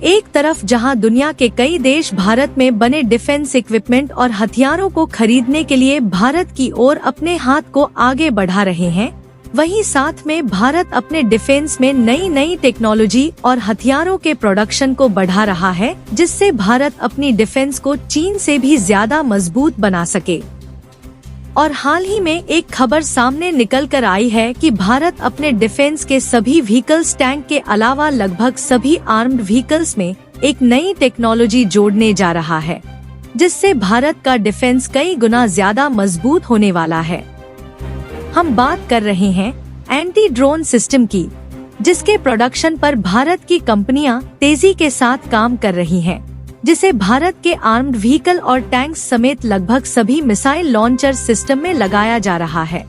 एक तरफ जहां दुनिया के कई देश भारत में बने डिफेंस इक्विपमेंट और हथियारों को खरीदने के लिए भारत की ओर अपने हाथ को आगे बढ़ा रहे हैं, वहीं साथ में भारत अपने डिफेंस में नई नई टेक्नोलॉजी और हथियारों के प्रोडक्शन को बढ़ा रहा है, जिससे भारत अपनी डिफेंस को चीन से भी ज्यादा मजबूत बना सके। और हाल ही में एक खबर सामने निकल कर आई है कि भारत अपने डिफेंस के सभी व्हीकल्स, टैंक के अलावा लगभग सभी आर्म्ड व्हीकल्स में एक नई टेक्नोलॉजी जोड़ने जा रहा है, जिससे भारत का डिफेंस कई गुना ज्यादा मजबूत होने वाला है। हम बात कर रहे हैं एंटी ड्रोन सिस्टम की, जिसके प्रोडक्शन पर भारत की कंपनियां तेजी के साथ काम कर रही हैं, जिसे भारत के आर्म्ड व्हीकल और टैंक्स समेत लगभग सभी मिसाइल लॉन्चर सिस्टम में लगाया जा रहा है।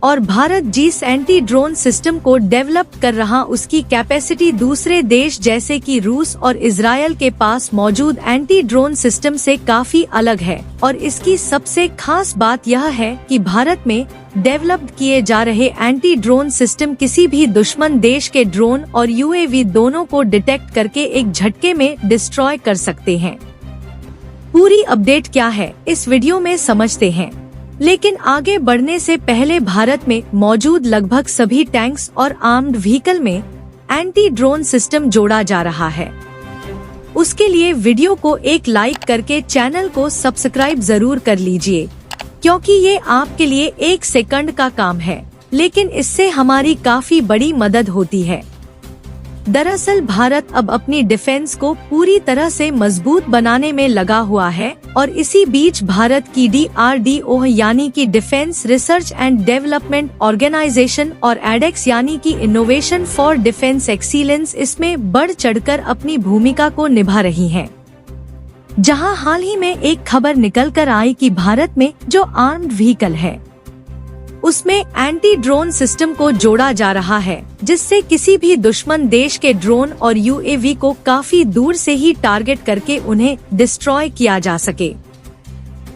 और भारत जिस एंटी ड्रोन सिस्टम को डेवलप कर रहा, उसकी कैपेसिटी दूसरे देश जैसे कि रूस और इजरायल के पास मौजूद एंटी ड्रोन सिस्टम से काफी अलग है। और इसकी सबसे खास बात यह है कि भारत में डेवलप्ड किए जा रहे एंटी ड्रोन सिस्टम किसी भी दुश्मन देश के ड्रोन और यूएवी दोनों को डिटेक्ट करके एक झटके में डिस्ट्रॉय कर सकते हैं। पूरी अपडेट क्या है इस वीडियो में समझते हैं, लेकिन आगे बढ़ने से पहले भारत में मौजूद लगभग सभी टैंक्स और आर्म्ड व्हीकल में एंटी ड्रोन सिस्टम जोड़ा जा रहा है। उसके लिए वीडियो को एक लाइक करके चैनल को सब्सक्राइब जरूर कर लीजिए, क्योंकि ये आपके लिए 1 सेकंड का काम है, लेकिन इससे हमारी काफी बड़ी मदद होती है। दरअसल भारत अब अपनी डिफेंस को पूरी तरह से मजबूत बनाने में लगा हुआ है, और इसी बीच भारत की DRDO यानी कि Defence Research and Development Organisation और एडेक्स यानी कि इनोवेशन फॉर डिफेंस एक्सीलेंस इसमें बढ़ चढ़कर अपनी भूमिका को निभा रही हैं। जहां हाल ही में एक खबर निकल कर आई कि भारत में जो आर्म्ड व्हीकल है उसमें एंटी ड्रोन सिस्टम को जोड़ा जा रहा है, जिससे किसी भी दुश्मन देश के ड्रोन और यूएवी को काफी दूर से ही टारगेट करके उन्हें डिस्ट्रॉय किया जा सके।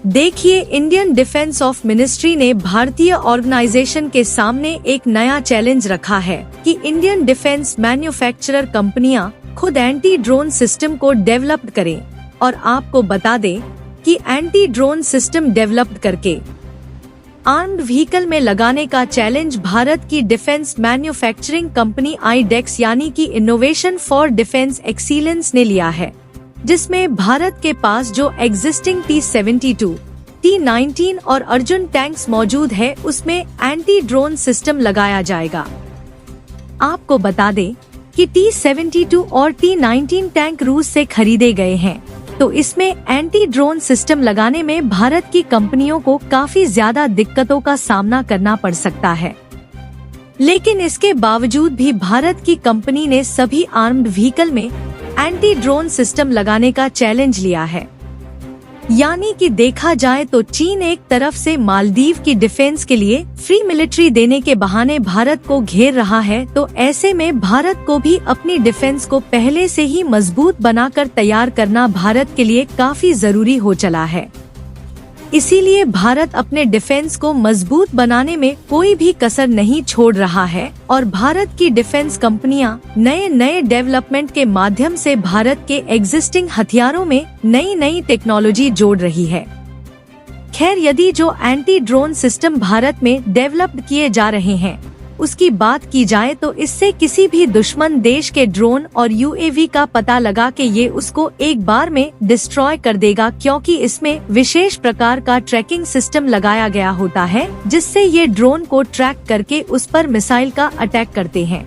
देखिए, इंडियन डिफेंस ऑफ मिनिस्ट्री ने भारतीय ऑर्गेनाइजेशन के सामने एक नया चैलेंज रखा है कि इंडियन डिफेंस मैन्युफैक्चरर कंपनियां खुद एंटी ड्रोन सिस्टम को डेवलप करें। और आपको बता दें कि एंटी ड्रोन सिस्टम डेवलप करके आर्म्ड व्हीकल में लगाने का चैलेंज भारत की डिफेंस मैन्युफैक्चरिंग कंपनी आईडेक्स यानी कि इनोवेशन फॉर डिफेंस एक्सीलेंस ने लिया है, जिसमें भारत के पास जो एग्जिस्टिंग T-72, T-19 और अर्जुन टैंक्स मौजूद है, उसमें एंटी ड्रोन सिस्टम लगाया जाएगा। आपको बता दें कि T-72 और T-19 टैंक रूस से खरीदे गए हैं, तो इसमें एंटी ड्रोन सिस्टम लगाने में भारत की कंपनियों को काफी ज्यादा दिक्कतों का सामना करना पड़ सकता है। लेकिन इसके बावजूद भी भारत की कंपनी ने सभी आर्म्ड व्हीकल में एंटी ड्रोन सिस्टम लगाने का चैलेंज लिया है। यानी कि देखा जाए तो चीन एक तरफ से मालदीव की डिफेंस के लिए फ्री मिलिट्री देने के बहाने भारत को घेर रहा है, तो ऐसे में भारत को भी अपनी डिफेंस को पहले से ही मजबूत बनाकर तैयार करना भारत के लिए काफी जरूरी हो चला है। इसीलिए भारत अपने डिफेंस को मजबूत बनाने में कोई भी कसर नहीं छोड़ रहा है, और भारत की डिफेंस कंपनियां नए नए डेवलपमेंट के माध्यम से भारत के एग्जिस्टिंग हथियारों में नई नई टेक्नोलॉजी जोड़ रही है। खैर, यदि जो एंटी ड्रोन सिस्टम भारत में डेवलप किए जा रहे हैं उसकी बात की जाए, तो इससे किसी भी दुश्मन देश के ड्रोन और यूएवी का पता लगा के ये उसको एक बार में डिस्ट्रॉय कर देगा, क्योंकि इसमें विशेष प्रकार का ट्रैकिंग सिस्टम लगाया गया होता है, जिससे ये ड्रोन को ट्रैक करके उस पर मिसाइल का अटैक करते हैं।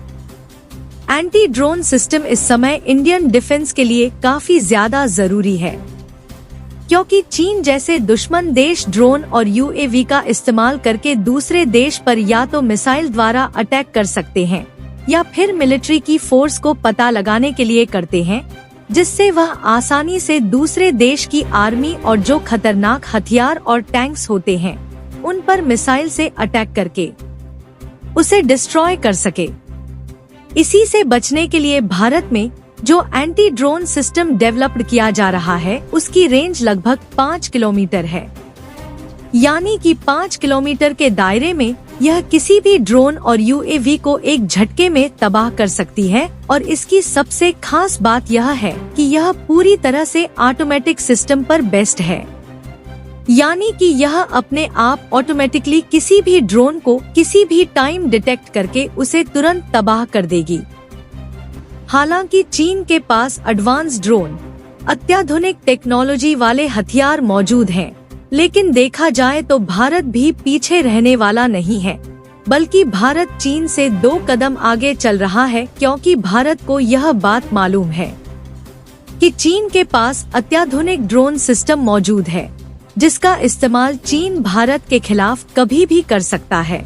एंटी ड्रोन सिस्टम इस समय इंडियन डिफेंस के लिए काफी ज्यादा जरूरी है, क्योंकि चीन जैसे दुश्मन देश ड्रोन और यूएवी का इस्तेमाल करके दूसरे देश पर या तो मिसाइल द्वारा अटैक कर सकते हैं या फिर मिलिट्री की फोर्स को पता लगाने के लिए करते हैं, जिससे वह आसानी से दूसरे देश की आर्मी और जो खतरनाक हथियार और टैंक्स होते हैं उन पर मिसाइल से अटैक करके उसे डिस्ट्रॉय कर सके। इसी से बचने के लिए भारत में जो एंटी ड्रोन सिस्टम डेवलप्ड किया जा रहा है उसकी रेंज लगभग 5 किलोमीटर है। यानी कि 5 किलोमीटर के दायरे में यह किसी भी ड्रोन और यूएवी को एक झटके में तबाह कर सकती है और इसकी सबसे खास बात यह है कि यह पूरी तरह से ऑटोमेटिक सिस्टम पर बेस्ड है, यानी कि यह अपने आप ऑटोमेटिकली किसी भी ड्रोन को किसी भी टाइम डिटेक्ट करके उसे तुरंत तबाह कर देगी। हालांकि चीन के पास एडवांस ड्रोन, अत्याधुनिक टेक्नोलॉजी वाले हथियार मौजूद हैं, लेकिन देखा जाए तो भारत भी पीछे रहने वाला नहीं है, बल्कि भारत चीन से 2 कदम आगे चल रहा है, क्योंकि भारत को यह बात मालूम है कि चीन के पास अत्याधुनिक ड्रोन सिस्टम मौजूद है, जिसका इस्तेमाल चीन भारत के खिलाफ कभी भी कर सकता है।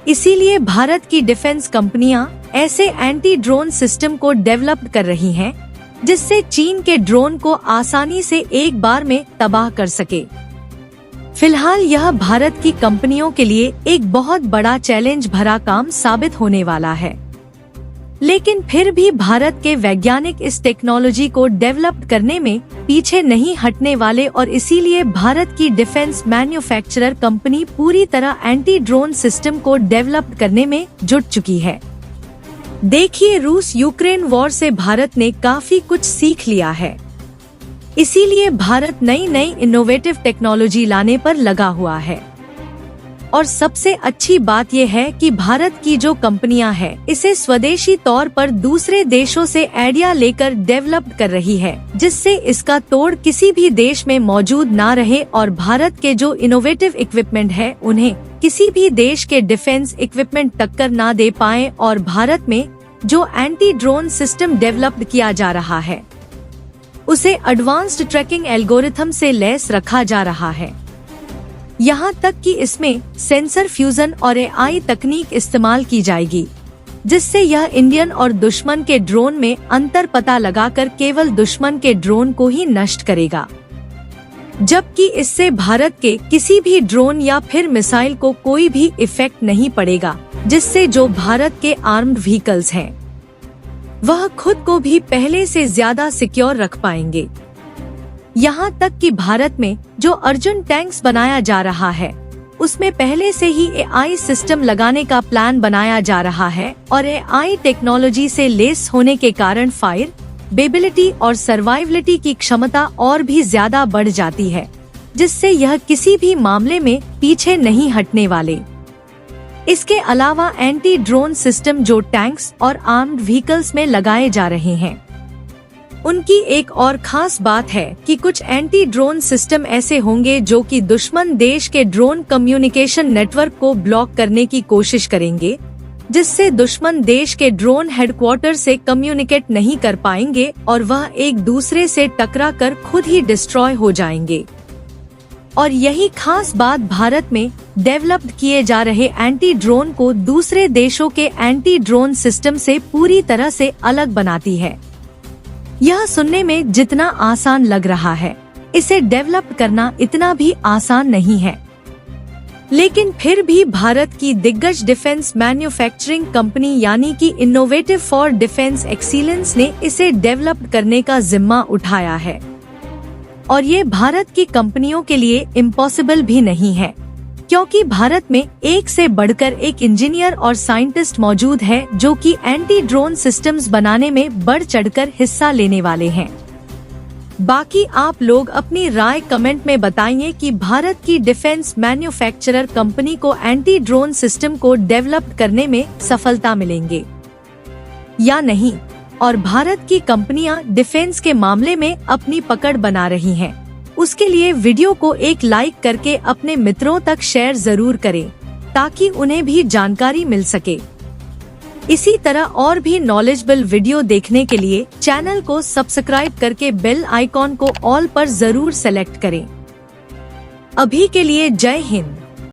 इसीलिए भारत की डिफेंस कंपनियां ऐसे एंटी ड्रोन सिस्टम को डेवलप कर रही हैं, जिससे चीन के ड्रोन को आसानी से एक बार में तबाह कर सके। फिलहाल यह भारत की कंपनियों के लिए एक बहुत बड़ा चैलेंज भरा काम साबित होने वाला है, लेकिन फिर भी भारत के वैज्ञानिक इस टेक्नोलॉजी को डेवलप करने में पीछे नहीं हटने वाले और इसीलिए भारत की डिफेंस मैन्युफैक्चरर कंपनी पूरी तरह एंटी ड्रोन सिस्टम को डेवलप करने में जुट चुकी है। देखिए, रूस यूक्रेन वॉर से भारत ने काफी कुछ सीख लिया है, इसीलिए भारत नई नई इनोवेटिव टेक्नोलॉजी लाने पर लगा हुआ है। और सबसे अच्छी बात यह है कि भारत की जो कंपनियां हैं, इसे स्वदेशी तौर पर दूसरे देशों से आइडिया लेकर डेवलप कर रही है, जिससे इसका तोड़ किसी भी देश में मौजूद ना रहे और भारत के जो इनोवेटिव इक्विपमेंट है उन्हें किसी भी देश के डिफेंस इक्विपमेंट टक्कर ना दे पाए। और भारत में जो एंटी ड्रोन सिस्टम डेवलप किया जा रहा है, उसे एडवांस्ड ट्रैकिंग एल्गोरिथम से लैस रखा जा रहा है। यहाँ तक कि इसमें सेंसर फ्यूजन और एआई तकनीक इस्तेमाल की जाएगी, जिससे यह इंडियन और दुश्मन के ड्रोन में अंतर पता लगाकर केवल दुश्मन के ड्रोन को ही नष्ट करेगा, जबकि इससे भारत के किसी भी ड्रोन या फिर मिसाइल को कोई भी इफेक्ट नहीं पड़ेगा, जिससे जो भारत के आर्म्ड व्हीकल्स हैं, वह खुद को भी पहले से ज्यादा सिक्योर रख पाएंगे। यहाँ तक कि भारत में जो अर्जुन टैंक्स बनाया जा रहा है, उसमें पहले से ही एआई सिस्टम लगाने का प्लान बनाया जा रहा है और एआई टेक्नोलॉजी से लेस होने के कारण फायर बेबिलिटी और सर्वाइवलिटी की क्षमता और भी ज्यादा बढ़ जाती है, जिससे यह किसी भी मामले में पीछे नहीं हटने वाले। इसके अलावा एंटी ड्रोन सिस्टम जो टैंक्स और आर्म्ड व्हीकल्स में लगाए जा रहे हैं, उनकी एक और खास बात है कि कुछ एंटी ड्रोन सिस्टम ऐसे होंगे जो कि दुश्मन देश के ड्रोन कम्युनिकेशन नेटवर्क को ब्लॉक करने की कोशिश करेंगे, जिससे दुश्मन देश के ड्रोन हेडक्वार्टर से कम्युनिकेट नहीं कर पाएंगे और वह एक दूसरे से टकरा कर खुद ही डिस्ट्रॉय हो जाएंगे। और यही खास बात भारत में डेवलप किए जा रहे एंटी ड्रोन को दूसरे देशों के एंटी ड्रोन सिस्टम से पूरी तरह से अलग बनाती है। यह सुनने में जितना आसान लग रहा है, इसे डेवलप करना इतना भी आसान नहीं है, लेकिन फिर भी भारत की दिग्गज डिफेंस मैन्युफैक्चरिंग कंपनी यानी कि इनोवेटिव फॉर डिफेंस एक्सीलेंस ने इसे डेवलप करने का जिम्मा उठाया है। और ये भारत की कंपनियों के लिए इम्पॉसिबल भी नहीं है, क्योंकि भारत में एक से बढ़कर एक इंजीनियर और साइंटिस्ट मौजूद है जो कि एंटी ड्रोन सिस्टम्स बनाने में बढ़ चढ़कर हिस्सा लेने वाले हैं। बाकी आप लोग अपनी राय कमेंट में बताइए कि भारत की डिफेंस मैन्युफैक्चरर कंपनी को एंटी ड्रोन सिस्टम को डेवलप करने में सफलता मिलेंगे या नहीं, और भारत की कंपनियां डिफेंस के मामले में अपनी पकड़ बना रही हैं। उसके लिए वीडियो को एक लाइक करके अपने मित्रों तक शेयर जरूर करें, ताकि उन्हें भी जानकारी मिल सके। इसी तरह और भी नॉलेजेबल वीडियो देखने के लिए चैनल को सब्सक्राइब करके बेल आइकॉन को ऑल पर जरूर सेलेक्ट करें। अभी के लिए जय हिंद।